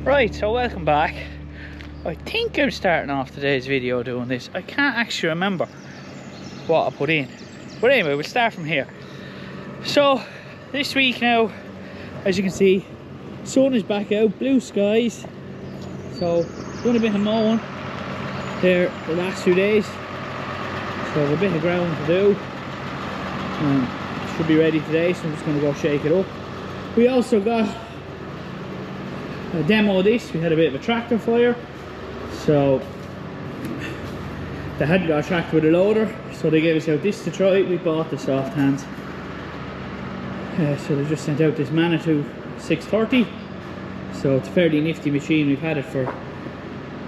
Right, so welcome back. I think I'm starting off today's video doing this. I can't actually remember what I put in. But anyway, we'll start from here. So, this week now, as you can see, sun is back out, blue skies. So, done a bit of mowing there the last 2 days. So, a bit of ground to do. Should be ready today, so I'm just going to go shake it up. We also got a demo of this. We had a bit of a tractor fire, so they hadn't got a tractor with a loader, so they gave us out this to try. We bought the soft hands, so they just sent out this Manitou 630. So it's a fairly nifty machine. We've had it for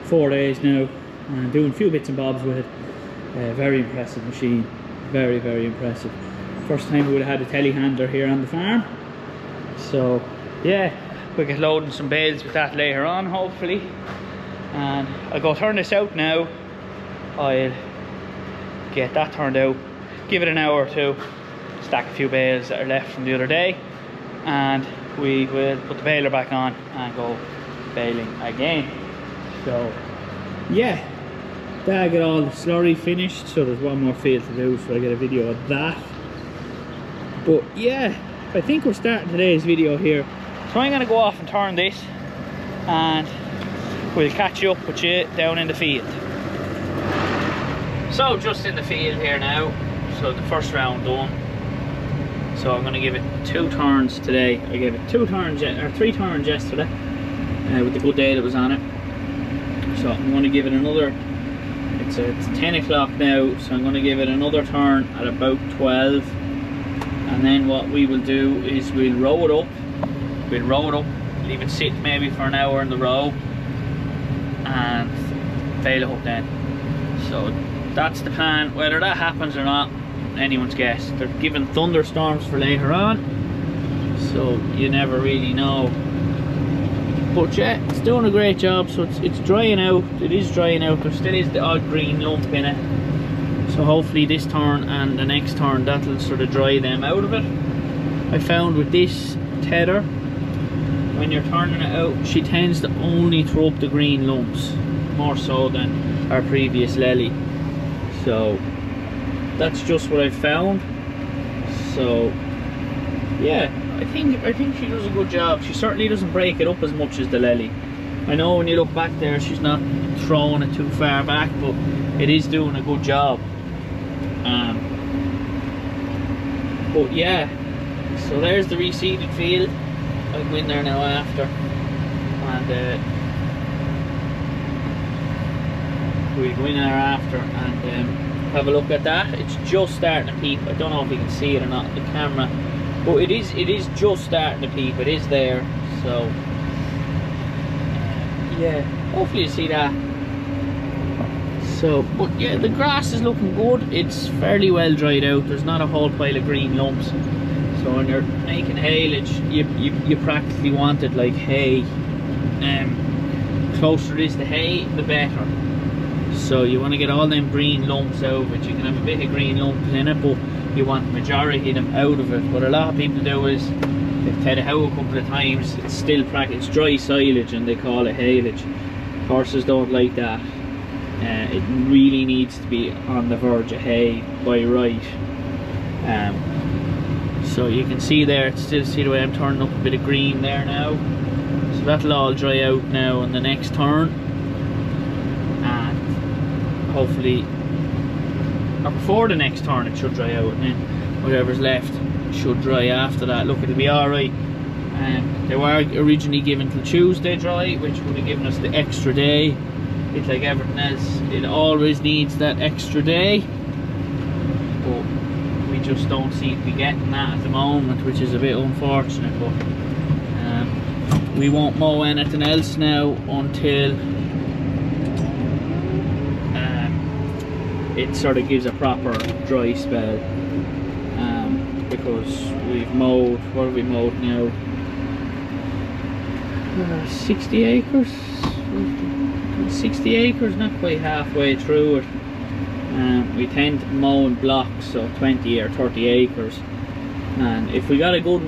4 days now and doing a few bits and bobs with it. Very impressive machine, very impressive. First time we would have had a telehandler here on the farm, so yeah, we'll get loading some bales with that later on, hopefully. And I'll go turn this out now. I'll get that turned out, give it an hour or two, stack a few bales that are left from the other day, and we will put the baler back on and go baling again. So yeah, I got all the slurry finished, so there's one more field to do, so I get a video of that. But yeah, I think we're starting today's video here. So I'm going to go off and turn this, and we'll catch you up with you down in the field. So just in the field here now, so the first round done. So I'm going to give it 2 turns today. I gave it 2 turns, or 3 turns yesterday, with the good day that was on it. So I'm going to give it another, it's 10 o'clock now, so I'm going to give it another turn at about 12. And then what we will do is we'll row it up. Leave it sit maybe for an hour in the row, and bale it up then. So that's the plan. Whether that happens or not, anyone's guess. They're giving thunderstorms for later on, so you never really know. But yeah, it's doing a great job. So it's drying out. It is drying out. There still is the odd green lump in it. So hopefully this turn and the next turn, that'll sort of dry them out of it. I found with this tether, when you're turning it out, she tends to only throw up the green lumps, more so than our previous lily. So that's just what I found. So yeah, I think she does a good job. She certainly doesn't break it up as much as the lily. I know when you look back there, she's not throwing it too far back, but it is doing a good job. But yeah, so there's the reseeded field. I'll go in there now after, and we'll go in there after and have a look at that. It's just starting to peep. I don't know if you can see it or not, the camera, but it is just starting to peep. It is there, so yeah, hopefully you see that. So, but yeah, the grass is looking good. It's fairly well dried out. There's not a whole pile of green lumps. So when you're making haylage, you practically want it like hay. Closer it is to hay, the better. So you want to get all them green lumps out of it. You can have a bit of green lumps in it, but you want the majority of them out of it. What a lot of people do is they've fed it out a couple of times. It's still it's dry silage, and they call it haylage. Horses don't like that. It really needs to be on the verge of hay by right. So you can see there, still see the way I'm turning up a bit of green there now. So that'll all dry out now on the next turn, and hopefully, or before the next turn, it should dry out, and then whatever's left should dry after that. Look, it'll be alright. They were originally given till Tuesday dry, which would have given us the extra day. It's like everything else, it always needs that extra day, but we just don't seem to be getting that at the moment, which is a bit unfortunate. But we won't mow anything else now until it sort of gives a proper dry spell, because we've mowed, what have we mowed now? 60 acres? 60 acres, not quite halfway through it. We tend to mow in blocks, so 20 or 30 acres, and if we got a good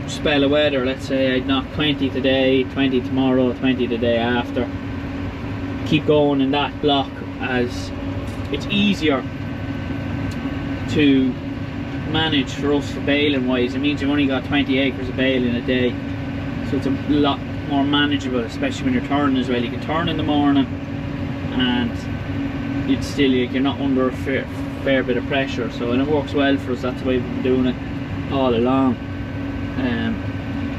spell of weather, let's say I'd knock 20 today, 20 tomorrow, 20 the day after, keep going in that block, as it's easier to manage for us for baling wise. It means you've only got 20 acres of bale in a day, so it's a lot more manageable, especially when you're turning as well. You can turn in the morning and it's still, you're not under a fair bit of pressure, so, and it works well for us. That's the way we've been doing it all along.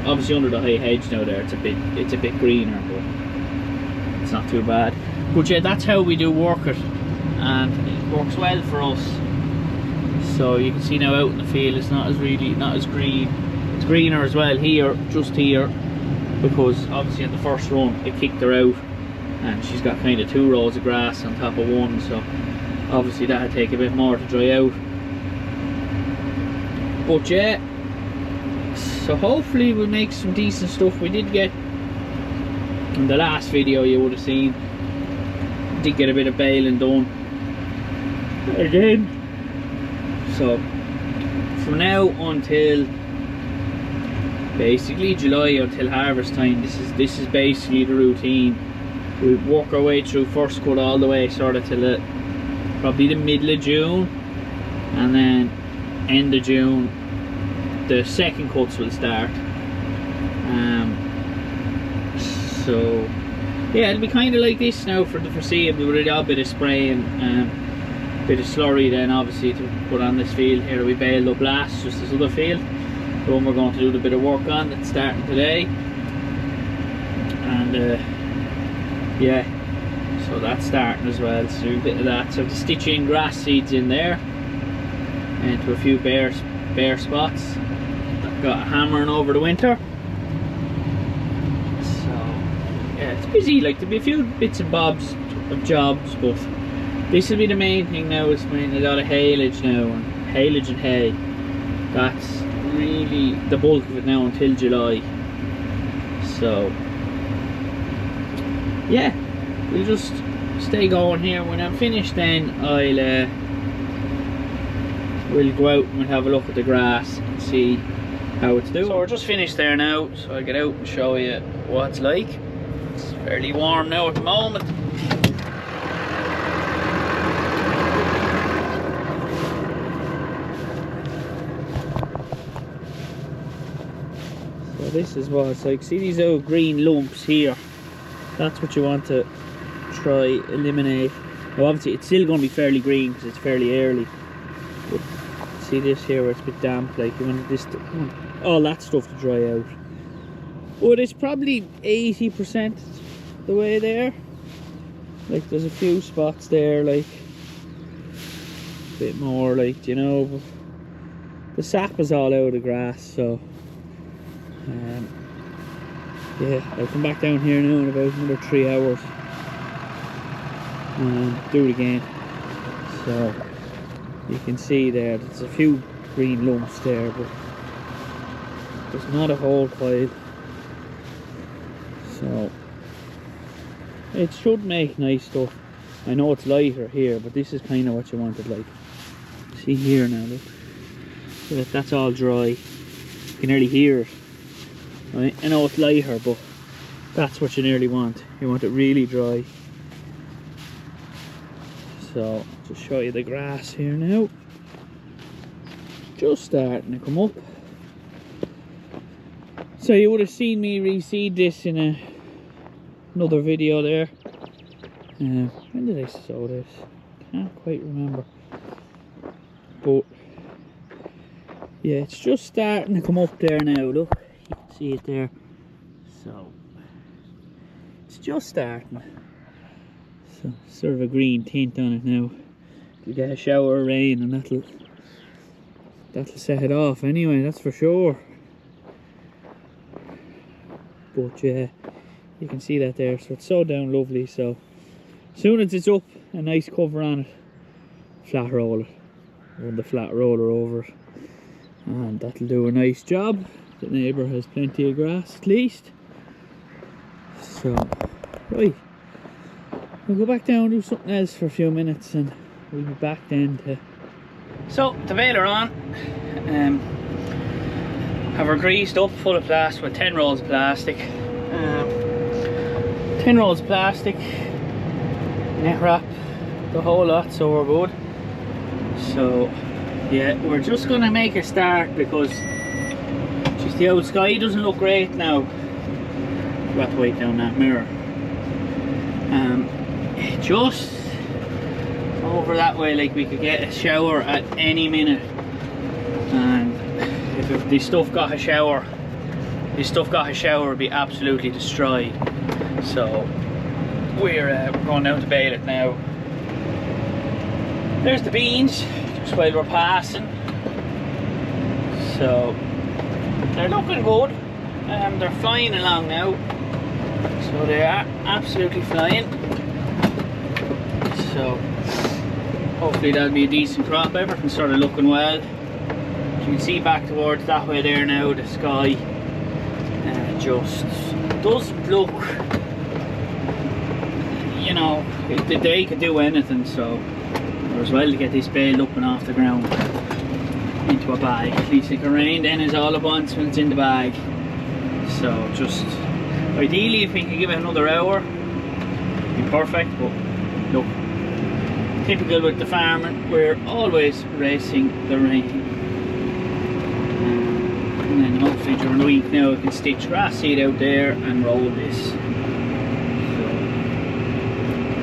Obviously under the high hedge now there, it's a bit greener, but it's not too bad. But yeah, that's how we do work it, and it works well for us. So you can see now out in the field it's not as green. It's greener as well here, just here, because obviously in the first run it kicked her out and she's got kind of 2 rows of grass on top of one, so obviously that'll take a bit more to dry out. But yeah, so hopefully we'll make some decent stuff. We did get, in the last video you would have seen, did get a bit of baling done again. So from now until basically July, until harvest time, this is basically the routine. We work our way through first cut all the way sort of till probably the middle of June, and then end of June the second cuts will start. So yeah, it'll be kind of like this now for the foreseeable, with a little bit of spraying, bit of slurry then obviously to put on this field here. We baled up last, just this other field, the one we're going to do a bit of work on, that's starting today. And yeah, so that's starting as well, so a bit of that. So to stitch in grass seeds in there into a few bare spots. I've got hammering over the winter. So yeah, it's busy, like there'll be a few bits and bobs of jobs, but this will be the main thing now, is when a lot of haylage now, and haylage and hay. That's really the bulk of it now until July. So yeah, we'll just stay going here. When I'm finished then we'll go out and we'll have a look at the grass and see how it's doing. So we're just finished there now, so I'll get out and show you what it's like. It's fairly warm now at the moment. So this is what it's like. See these old green lumps here? That's what you want to try eliminate. Now obviously it's still going to be fairly green because it's fairly early, but see this here where it's a bit damp, like you want this all that stuff to dry out. But it's probably 80% the way there. Like there's a few spots there, like a bit more, like, you know, but the sap is all out of the grass. So yeah, I'll come back down here now in about another 3 hours and do it again. So you can see there's a few green lumps there, but there's not a whole pile. So it should make nice stuff. I know it's lighter here, but this is kind of what you want it like. See here now, look. So that's all dry. You can nearly hear it. Right? I know it's lighter, but that's what you nearly want. You want it really dry. So just show you the grass here now. Just starting to come up. So you would have seen me reseed this in another video there. When did I sow this? Can't quite remember. But yeah, it's just starting to come up there now. Look, you can see it there. So it's just starting. So sort of a green tint on it now. You get a shower of rain and that'll set it off anyway, that's for sure. But yeah, you can see that there, so it's so down lovely. So as soon as it's up, a nice cover on it, flat roll it, run the flat roller over it, and that'll do a nice job. The neighbour has plenty of grass at least. So right, we'll go back down and do something else for a few minutes and we'll be back then to... So the baler on. have her greased up, full of plastic, with 10 rolls of plastic. 10 rolls of plastic, net wrap, the whole lot, so we're good. So yeah, we're just gonna make a start because just the old sky doesn't look great now. We'll have to wipe down that mirror. Just over that way, like we could get a shower at any minute, and if this stuff got a shower, it'd be absolutely destroyed. So we're going down to bale it now. There's the beans, just while we're passing. So they're looking good. They're flying along now. So they are absolutely flying. So hopefully that'll be a decent crop. Everything's sort of looking well. As you can see back towards that way there now, the sky just doesn't look, you know, the day could do anything, so we're as well to get this baled up and off the ground into a bag. At least it can rain then is all at once when it's in the bag. So just ideally if we can give it another hour, it'd be perfect, but look, typical with the farming, we're always racing the rain. And then hopefully during the week now we can stitch grass seed out there and roll this. So,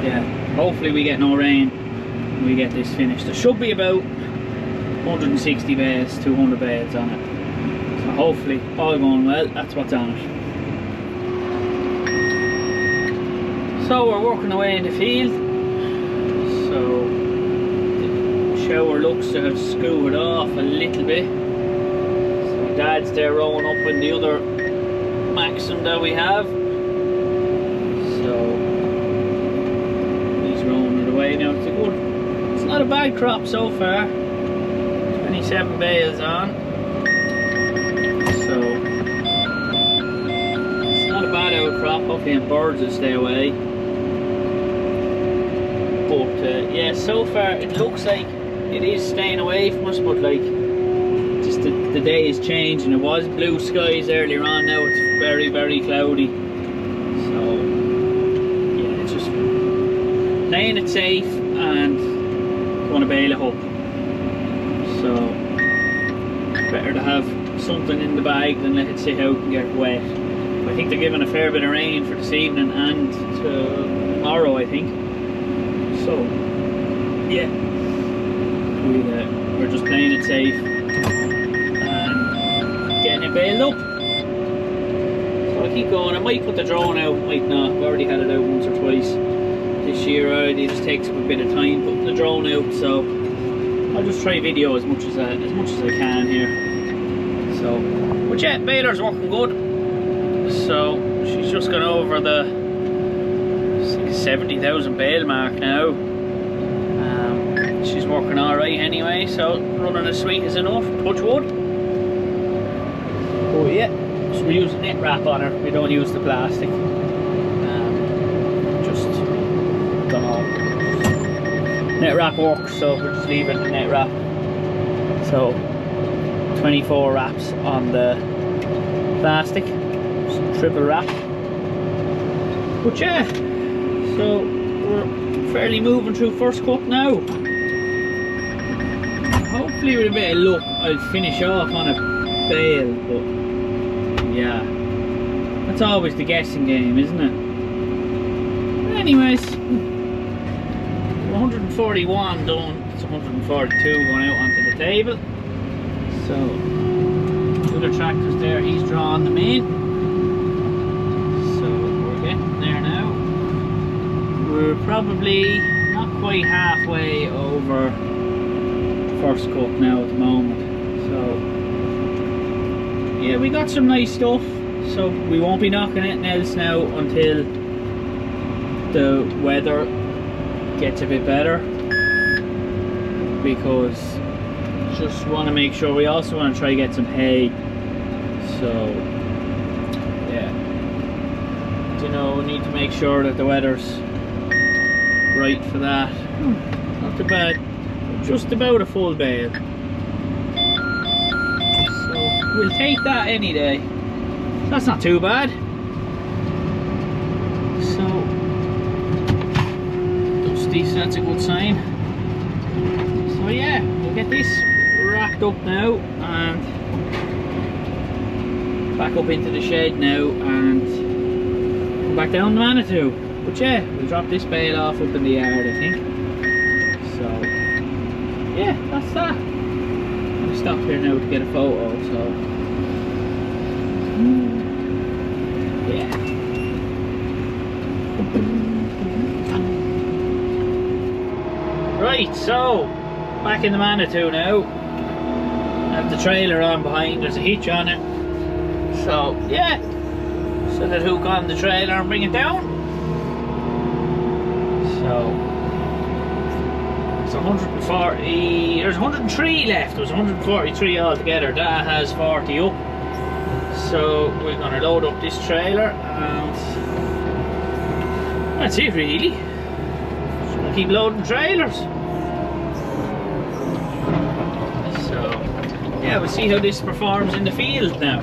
yeah, hopefully we get no rain and we get this finished. There should be about 160 bales, 200 bales on it. So hopefully all going well, that's what's on it. So we're working away in the field. So the shower looks to have screwed off a little bit. So Dad's there rowing up in the other Maxim that we have. So he's rowing it away now. It's not a bad crop so far. 27 bales on. So it's not a bad old crop. Hopefully the birds will stay away. But yeah, so far it looks like it is staying away from us, but like just the day is changing. It was blue skies earlier on, now it's very, very cloudy. So yeah, it's just playing it safe and going to bail it up. So better to have something in the bag than let it sit out and get wet. I think they're giving a fair bit of rain for this evening and tomorrow, I think. So yeah, we're just playing it safe and getting it bailed up. So I'll keep going. I might put the drone out, might not. I've already had it out once or twice this year already. It just takes a bit of time putting the drone out, so I'll just try video as much as I can here. So, but yeah, baler's working good. So she's just gone over the 70,000 bale mark now. She's working alright anyway, so running as sweet as enough, touch wood. Oh yeah, so we're using net wrap on her, we don't use the plastic. Just don't know. Net wrap works, so we're just leaving the net wrap. So 24 wraps on the plastic, some triple wrap. But yeah, so we're fairly moving through first cut now. Hopefully with a bit of luck I'll finish off on a bale, but yeah, that's always the guessing game, isn't it? But anyways, 141 done, it's 142 going out onto the table. So the other tractor's there, he's drawing them in. So we're getting there now. We're probably not quite halfway over first cut now at the moment. So yeah, we got some nice stuff, so we won't be knocking anything else now until the weather gets a bit better, because just want to make sure, we also want to try to get some hay. So yeah, you know, we need to make sure that the weather's right for that. Not too bad, just about a full bale. So we'll take that any day. That's not too bad. So dusty, so that's a good sign. So yeah, we'll get this racked up now and back up into the shed now and come back down the Manitou. But yeah, we'll drop this bale off up in the yard, I think. So yeah, that's that. I'm gonna stop here now to get a photo, so yeah. Right, so back in the Manitou now. I have the trailer on behind, there's a hitch on it. So yeah, set that hook on the trailer and bring it down. So it's 140, there's 103 left, there's 143 altogether. That has 40 up. So we're gonna load up this trailer and that's it really. Just gonna keep loading trailers. So yeah, we'll see how this performs in the field now.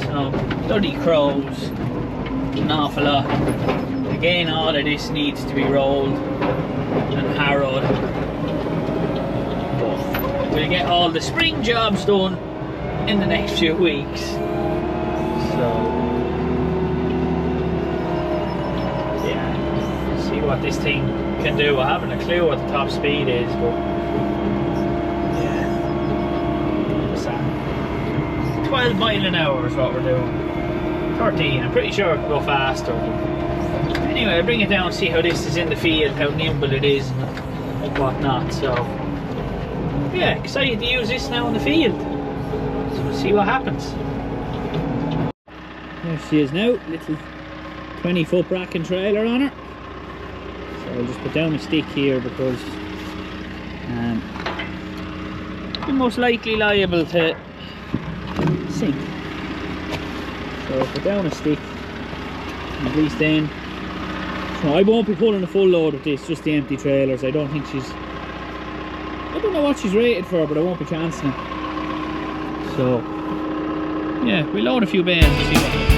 So bloody crows, an awful lot. Again, all of this needs to be rolled and harrowed. But we'll get all the spring jobs done in the next few weeks. So yeah, see what this thing can do. I haven't a clue what the top speed is, but yeah, what's that? 12 mile an hour is what we're doing. 13, I'm pretty sure it can go faster. Anyway, I'll bring it down and see how this is in the field, how nimble it is and whatnot. So yeah, excited to use this now in the field. So we'll see what happens. There she is now, little 20-foot bracken trailer on her. So I'll just put down a stick here because you're most likely liable to sink. So I'll put down a stick, and at least then, so I won't be pulling a full load of this, just the empty trailers. I don't think she's, I don't know what she's rated for, but I won't be chancing it. So yeah, we'll load a few bales and see what happens.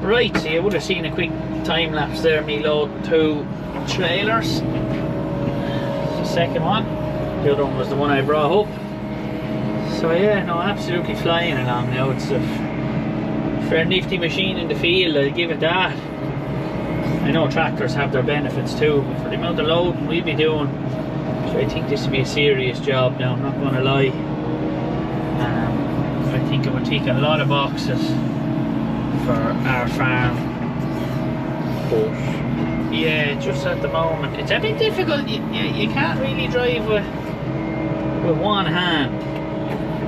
Right, so you would have seen a quick time lapse there, me loading 2 trailers. The second one, the other one was the one I brought up. So yeah, no, absolutely flying along now. It's a fair nifty machine in the field, I'll give it that. I know tractors have their benefits too, but for the amount of loading we'll be doing, so I think this will be a serious job now, I'm not going to lie. I think it would take a lot of boxes for our farm, but yeah, just at the moment it's a bit difficult. You can't really drive with one hand,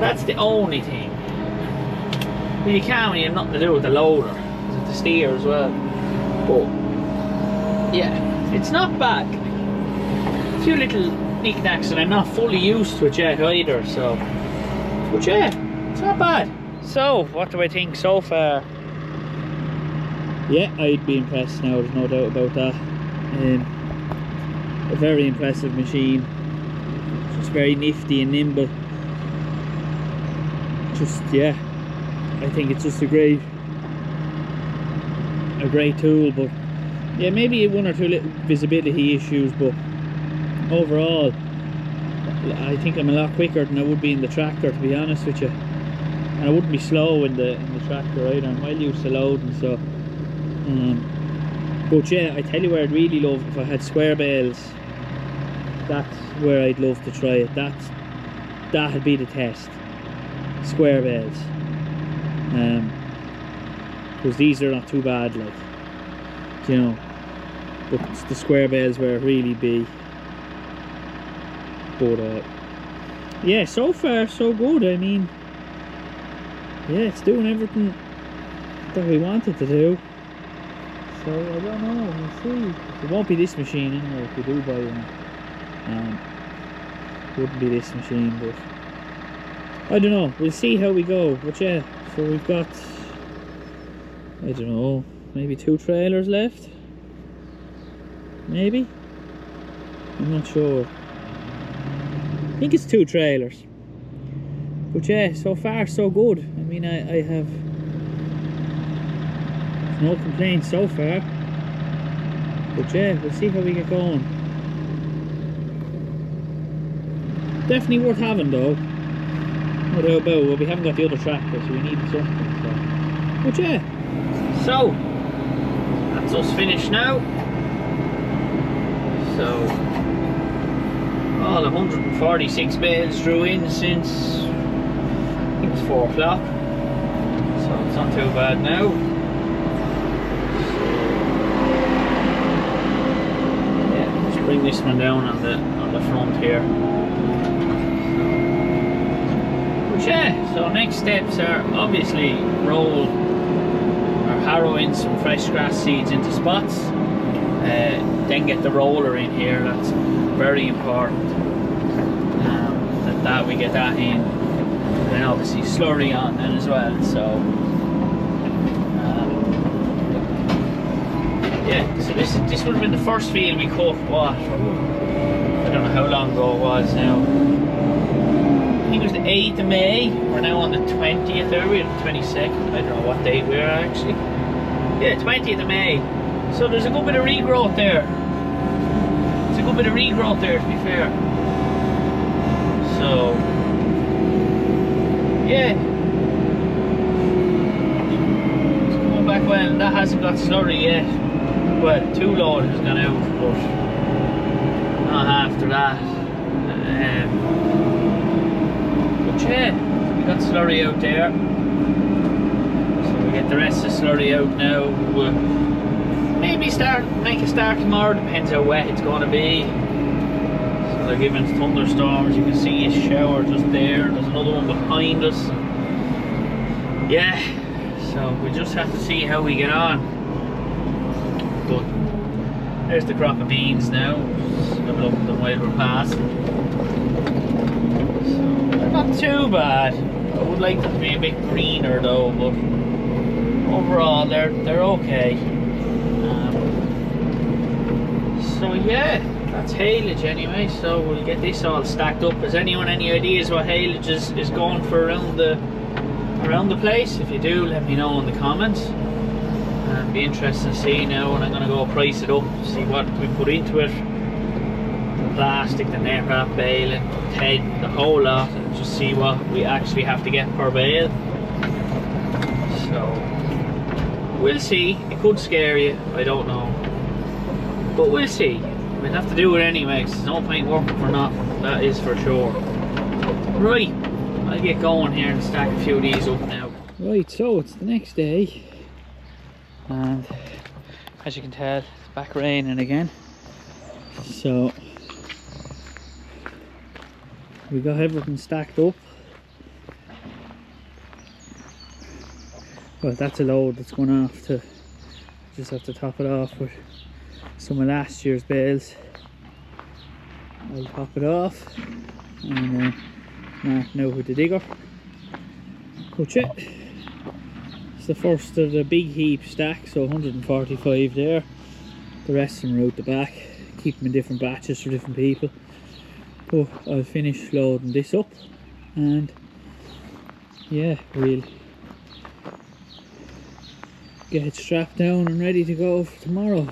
that's the only thing. Well, you can when you have nothing to do with the loader, to steer as well, but yeah, it's not bad. A few little knickknacks and I'm not fully used to it yet either, so, but yeah, it's not bad. So what do I think so far? Yeah, I'd be impressed now, there's no doubt about that. A very impressive machine. Just very nifty and nimble. Just, yeah, I think it's just a great tool, but yeah, maybe 1 or 2 little visibility issues, but overall I think I'm a lot quicker than I would be in the tractor, to be honest with you. And I wouldn't be slow in the tractor either, I'm well used to loading, so but yeah, I tell you where I'd really love if I had square bales. That's where I'd love to try it. That'd be the test. Square bales. Because these are not too bad, like, you know, but it's the square bales where it really be. But yeah, so far so good. I mean, yeah, it's doing everything that we wanted to do. So I don't know, we'll see. It won't be this machine anyway if we do buy one. Wouldn't be this machine, but I don't know, we'll see how we go. But yeah, so we've got, I don't know, maybe 2 trailers left, maybe, I'm not sure. I think it's 2 trailers. But yeah, so far so good. I mean, I have no complaints so far. But yeah, we'll see how we get going. Definitely worth having though. No doubt about it. Well, we haven't got the other tractor, so we needed something. So. But yeah. So that's us finished now. So all 146 bales drew in since I think it's 4 o'clock. So it's not too bad now. Bring this one down on the front here. But yeah, so next steps are obviously roll or harrow in some fresh grass seeds into spots. Then get the roller in here. That's very important. That we get that in. And then obviously slurry on then as well. So yeah, so this would have been the first field we cut, what? I don't know how long ago it was now. I think it was the 8th of May. We're now on the 20th, are we? Or the 22nd? I don't know what date we are actually. Yeah, 20th of May. So there's a good bit of regrowth there. There's a good bit of regrowth there, to be fair. So yeah. It's going back well, and that hasn't got slurry yet. Well, 2 loads has gone out, but not after that. But yeah, we got slurry out there. So we get the rest of the slurry out now. We'll maybe make a start tomorrow, depends how wet it's going to be. So they're giving thunderstorms, you can see a shower just there. There's another one behind us. Yeah, so we just have to see how we get on. But there's the crop of beans now. Just have a look at them while we're passing. So they're not too bad. I would like them to be a bit greener though, but overall they're okay. So yeah, that's haylage anyway. So we'll get this all stacked up. Has anyone any ideas what haylage is going for around the place? If you do, let me know in the comments. Be interesting to see now, and I'm going to go price it up, see what we put into it, the plastic, the net wrap, baling, the head, the whole lot, and just see what we actually have to get per bale. So we'll see. It could scare you, I don't know, but we'll see. We'll have to do it anyway, 'cause there's no point working for nothing, that is for sure. Right, I'll get going here and stack a few of these up now. Right, so it's the next day. And as you can tell, it's back raining again. So we got everything stacked up. Well, that's a load that's going off to, just have to top it off with some of last year's bales. I'll top it off and mark now with the digger. But yeah, it's the first of the big heap stack, so 145 there. The rest of them are out the back. Keep them in different batches for different people. But I'll finish loading this up, and yeah, we'll get it strapped down and ready to go for tomorrow.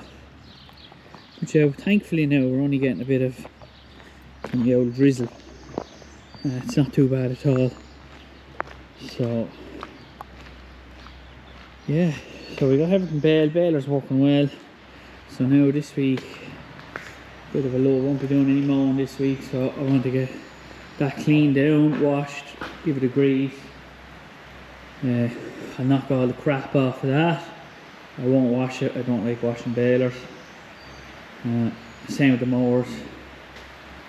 But yeah, thankfully now we're only getting a bit of the old drizzle. It's not too bad at all. So yeah, so we got everything baled. Baler's working well. So now this week bit of a low, won't be doing any mowing this week, so I want to get that cleaned down, washed, give it a grease. I'll knock all the crap off of that. I won't wash it, I don't like washing balers. Same with the mowers.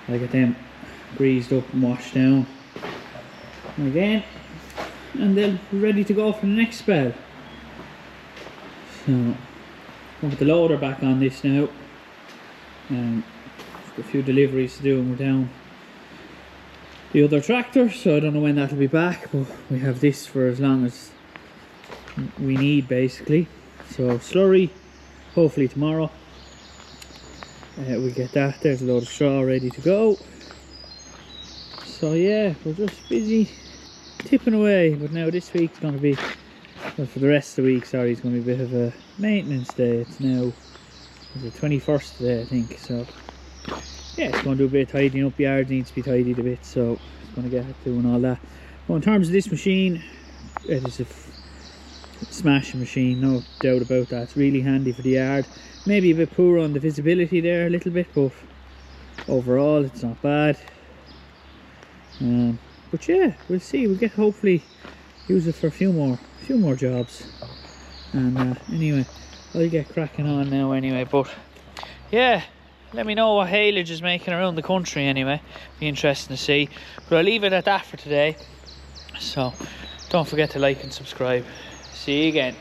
I get them greased up and washed down again, and they'll be ready to go for the next spell. So I'll put the loader back on this now. A few deliveries to do and we're down the other tractor, so I don't know when that'll be back, but we have this for as long as we need basically. So slurry hopefully tomorrow. We get that. There's a load of straw ready to go. So yeah, we're just busy tipping away. But now this week's going to be, well, for the rest of the week, sorry, it's going to be a bit of a maintenance day. It's now the 21st today, I think. So yeah, it's going to do a bit of tidying up. Yard needs to be tidied a bit, so it's going to get doing all that. Well, in terms of this machine, it is a smashing machine, no doubt about that. It's really handy for the yard. Maybe a bit poor on the visibility there a little bit, but overall it's not bad. But yeah, we'll see. We'll get hopefully use it for a few more jobs. And anyway, I'll get cracking on now anyway. But yeah, let me know what haylage is making around the country anyway. Be interesting to see. But I'll leave it at that for today. So don't forget to like and subscribe. See you again.